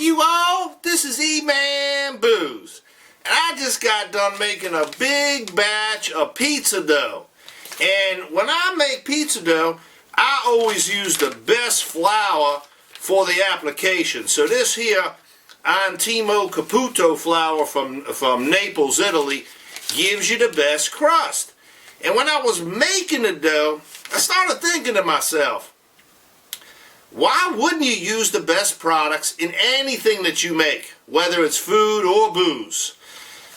you all, this is E-Man Booze. And I just got done making a big batch of pizza dough. And when I make pizza dough, I always use the best flour for the application. So this here Antimo Caputo flour from Naples, Italy, gives you the best crust. And when I was making the dough, I started thinking to myself, why wouldn't you use the best products in anything that you make, whether it's food or booze?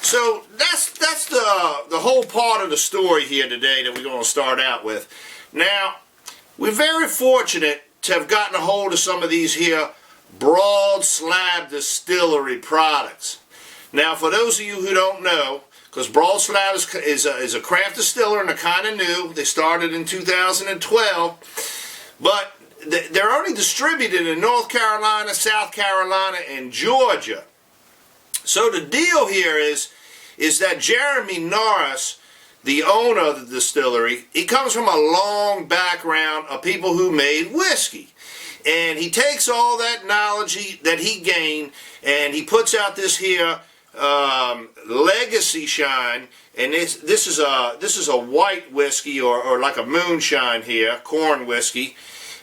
So that's the whole part of the story here today that we're going to start out with. Now, we're very fortunate to have gotten a hold of some of these here Broadslab Distillery products. Now, for those of you who don't know, because Broadslab is a craft distiller and they're kind of new. They started in 2012, but they're only distributed in North Carolina, South Carolina, and Georgia. So the deal here is that Jeremy Norris, the owner of the distillery, he comes from a long background of people who made whiskey. And he takes all that knowledge that he gained and he puts out this here Legacy Shine, and this is a white whiskey or like a moonshine here, corn whiskey.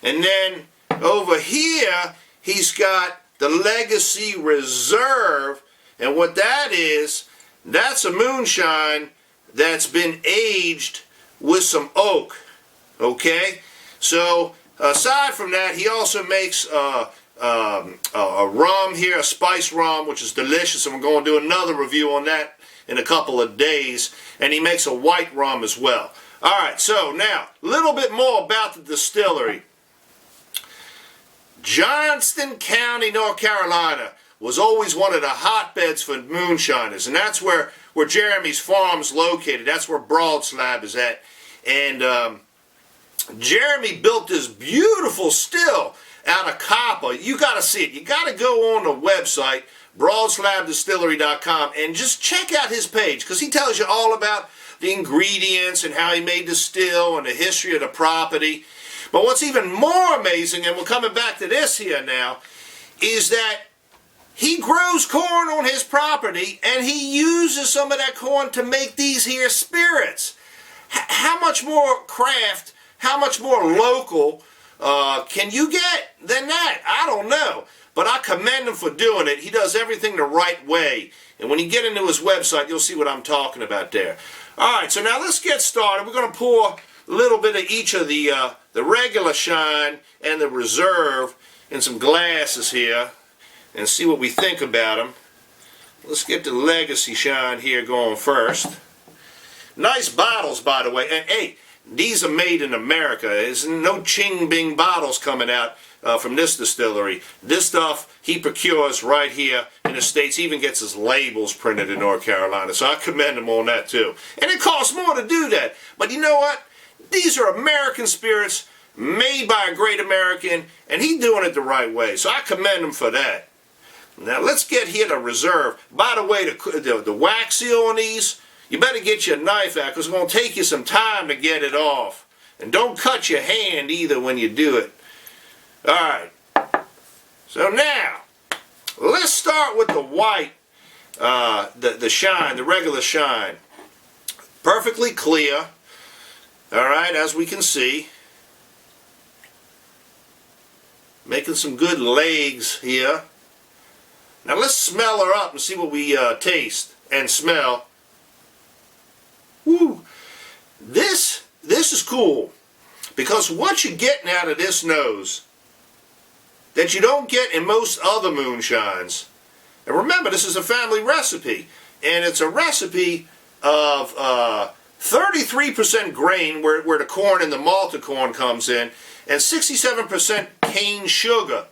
And then over here he's got the Legacy Reserve, and what that is, that's a moonshine that's been aged with some oak. Okay, so aside from that, he also makes a rum here, a spice rum, which is delicious, and we're going to do another review on that in a couple of days. And he makes a white rum as well. Alright, so now, a little bit more about the distillery. Johnston County, North Carolina was always one of the hotbeds for moonshiners, and that's where Jeremy's farm's located. That's where Broadslab is at. And Jeremy built this beautiful still out of copper. You got to see it. You got to go on the website, broadslabdistillery.com, and just check out his page, because he tells you all about the ingredients and how he made the still and the history of the property. But what's even more amazing, and we're coming back to this here now, is that he grows corn on his property and he uses some of that corn to make these here spirits. How much more craft, how much more local can you get than that? I don't know. But I commend him for doing it. He does everything the right way. And when you get into his website, you'll see what I'm talking about there. Alright, so now let's get started. We're going to pour a little bit of each of the regular shine and the reserve in some glasses here and see what we think about them. Let's get the Legacy Shine here going first. Nice bottles, by the way. And hey, these are made in America. There's no ching bing bottles coming out from this distillery. This stuff he procures right here in the States. He even gets his labels printed in North Carolina. So I commend him on that too. And it costs more to do that. But you know what? These are American spirits made by a great American, and he's doing it the right way. So I commend him for that. Now let's get here to reserve. By the way, the wax seal on these, you better get your knife out, because it's going to take you some time to get it off. And don't cut your hand either when you do it. Alright. So now, let's start with the white, the shine, the regular shine. Perfectly clear. Alright, as we can see. Making some good legs here. Now let's smell her up and see what we taste and smell. Woo! This is cool, because what you're getting out of this nose that you don't get in most other moonshines. And remember, this is a family recipe, and it's a recipe of 33% grain, where the corn and the malted corn comes in, and 67% cane sugar.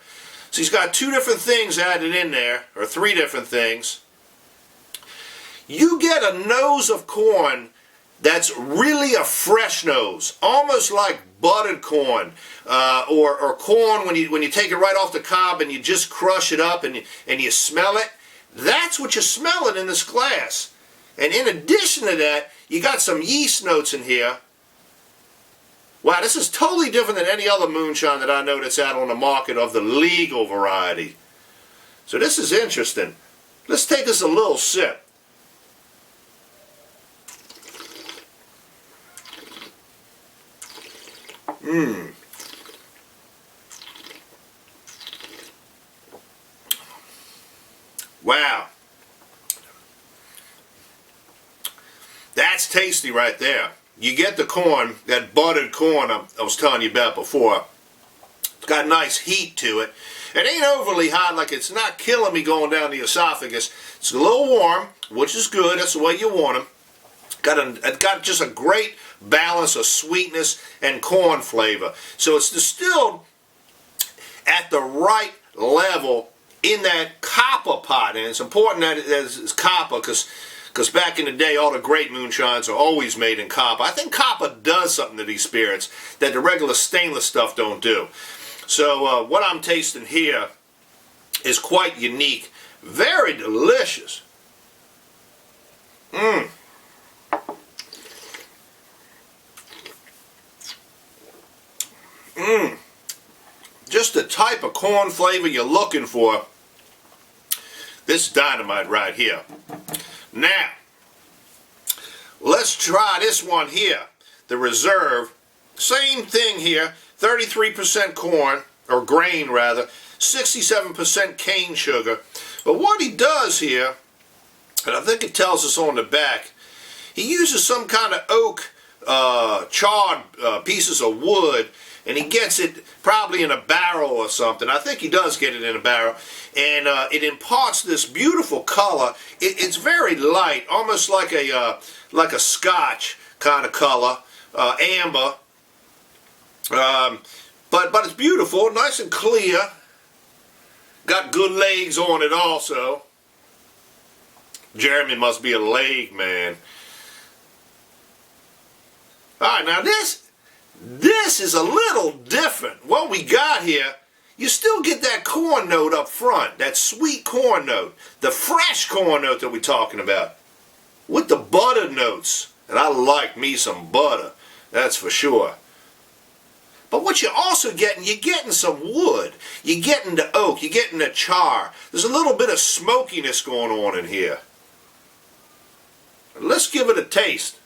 So he's got two different things added in there, or three different things. You get a nose of corn that's really a fresh nose, almost like buttered corn, or corn when you take it right off the cob and you just crush it up and you smell it. That's what you're smelling in this glass. And in addition to that, you got some yeast notes in here. Wow, this is totally different than any other moonshine that I know that's out on the market of the legal variety. So this is interesting. Let's take us a little sip. Wow. That's tasty right there. You get the corn, that buttered corn I was telling you about before. It's got a nice heat to it. It ain't overly hot, like it's not killing me going down the esophagus. It's a little warm, which is good. That's the way you want them. It's got just a great balance of sweetness and corn flavor. So it's distilled at the right level in that copper pot. And it's important that it's copper because back in the day, all the great moonshines are always made in copper. I think copper does something to these spirits that the regular stainless stuff don't do. So what I'm tasting here is quite unique. Very delicious. Just the type of corn flavor you're looking for. This is dynamite right here. Now, let's try this one here. The Reserve. Same thing here. 33% corn, or grain rather. 67% cane sugar. But what he does here, and I think it tells us on the back, he uses some kind of oak charred pieces of wood, and he gets it probably in a barrel or something. I think he does get it in a barrel, and it imparts this beautiful color. It's very light, almost like a Scotch kind of color, amber, but it's beautiful, nice and clear. Got good legs on it also. Jeremy must be a leg man. Alright, now this is a little different. What we got here, you still get that corn note up front, that sweet corn note, the fresh corn note that we're talking about, with the butter notes. And I like me some butter, that's for sure. But what you're also getting, you're getting some wood. You're getting the oak, you're getting the char. There's a little bit of smokiness going on in here. Let's give it a taste.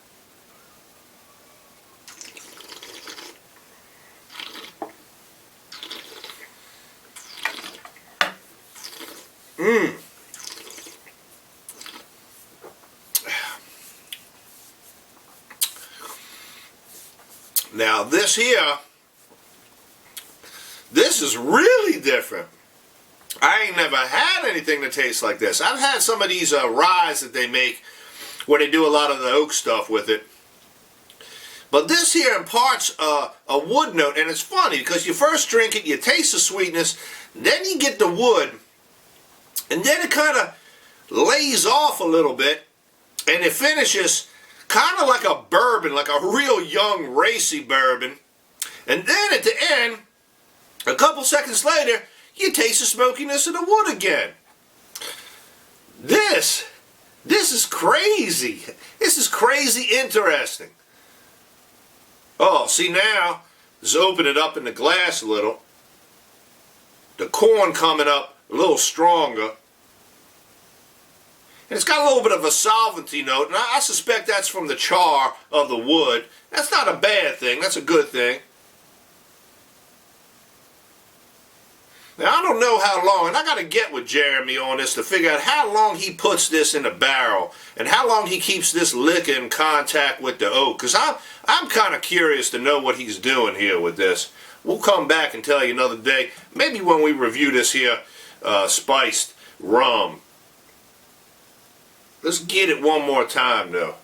Now this here, this is really different. I ain't never had anything that tastes like this. I've had some of these ryes that they make where they do a lot of the oak stuff with it. But this here imparts a wood note, and it's funny because you first drink it, you taste the sweetness, then you get the wood, and then it kind of lays off a little bit, and it finishes kind of like a bourbon, like a real young, racy bourbon. And then at the end, a couple seconds later, you taste the smokiness of the wood again. This is crazy. This is crazy interesting. Oh, see now, let's open it up in the glass a little. The corn coming up a little stronger. And it's got a little bit of a solvency note, and I suspect that's from the char of the wood. That's not a bad thing, that's a good thing. Now I don't know how long, and I got to get with Jeremy on this to figure out how long he puts this in a barrel and how long he keeps this liquor in contact with the oak. Because I'm kind of curious to know what he's doing here with this. We'll come back and tell you another day, maybe when we review this here spiced rum. Let's get it one more time though.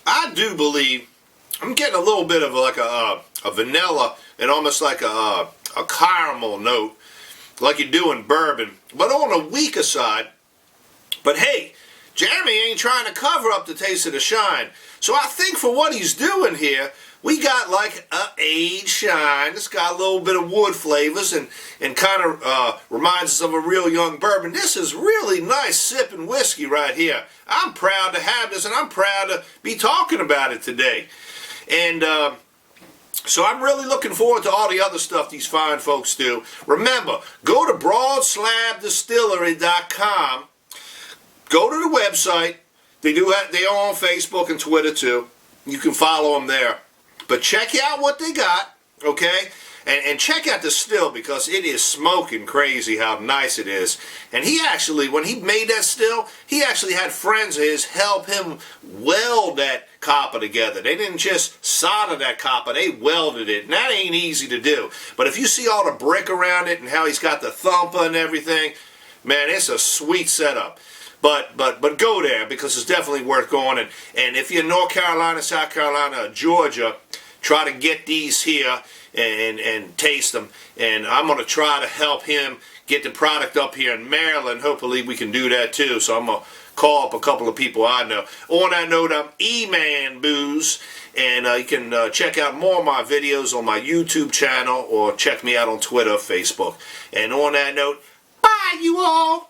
I do believe I'm getting a little bit of like a vanilla and almost like a caramel note, like you do in bourbon, but on a weaker side. But hey, Jeremy ain't trying to cover up the taste of the shine. So I think for what he's doing here, we got like a aged shine. It's got a little bit of wood flavors and kind of reminds us of a real young bourbon. This is really nice sipping whiskey right here. I'm proud to have this, and I'm proud to be talking about it today. And so I'm really looking forward to all the other stuff these fine folks do. Remember, go to broadslabdistillery.com. Go to the website. They are on Facebook and Twitter too. You can follow them there. But check out what they got, okay? And check out the still, because it is smoking crazy how nice it is. And he actually, when he made that still, he actually had friends of his help him weld that copper together. They didn't just solder that copper, they welded it. And that ain't easy to do. But if you see all the brick around it and how he's got the thumper and everything, man, it's a sweet setup. But go there, because it's definitely worth going. And if you're in North Carolina, South Carolina, Georgia, try to get these here and taste them. And I'm going to try to help him get the product up here in Maryland. Hopefully we can do that too. So I'm going to call up a couple of people I know. On that note, I'm E-Man Booze. And you can check out more of my videos on my YouTube channel, or check me out on Twitter, Facebook. And on that note, bye you all.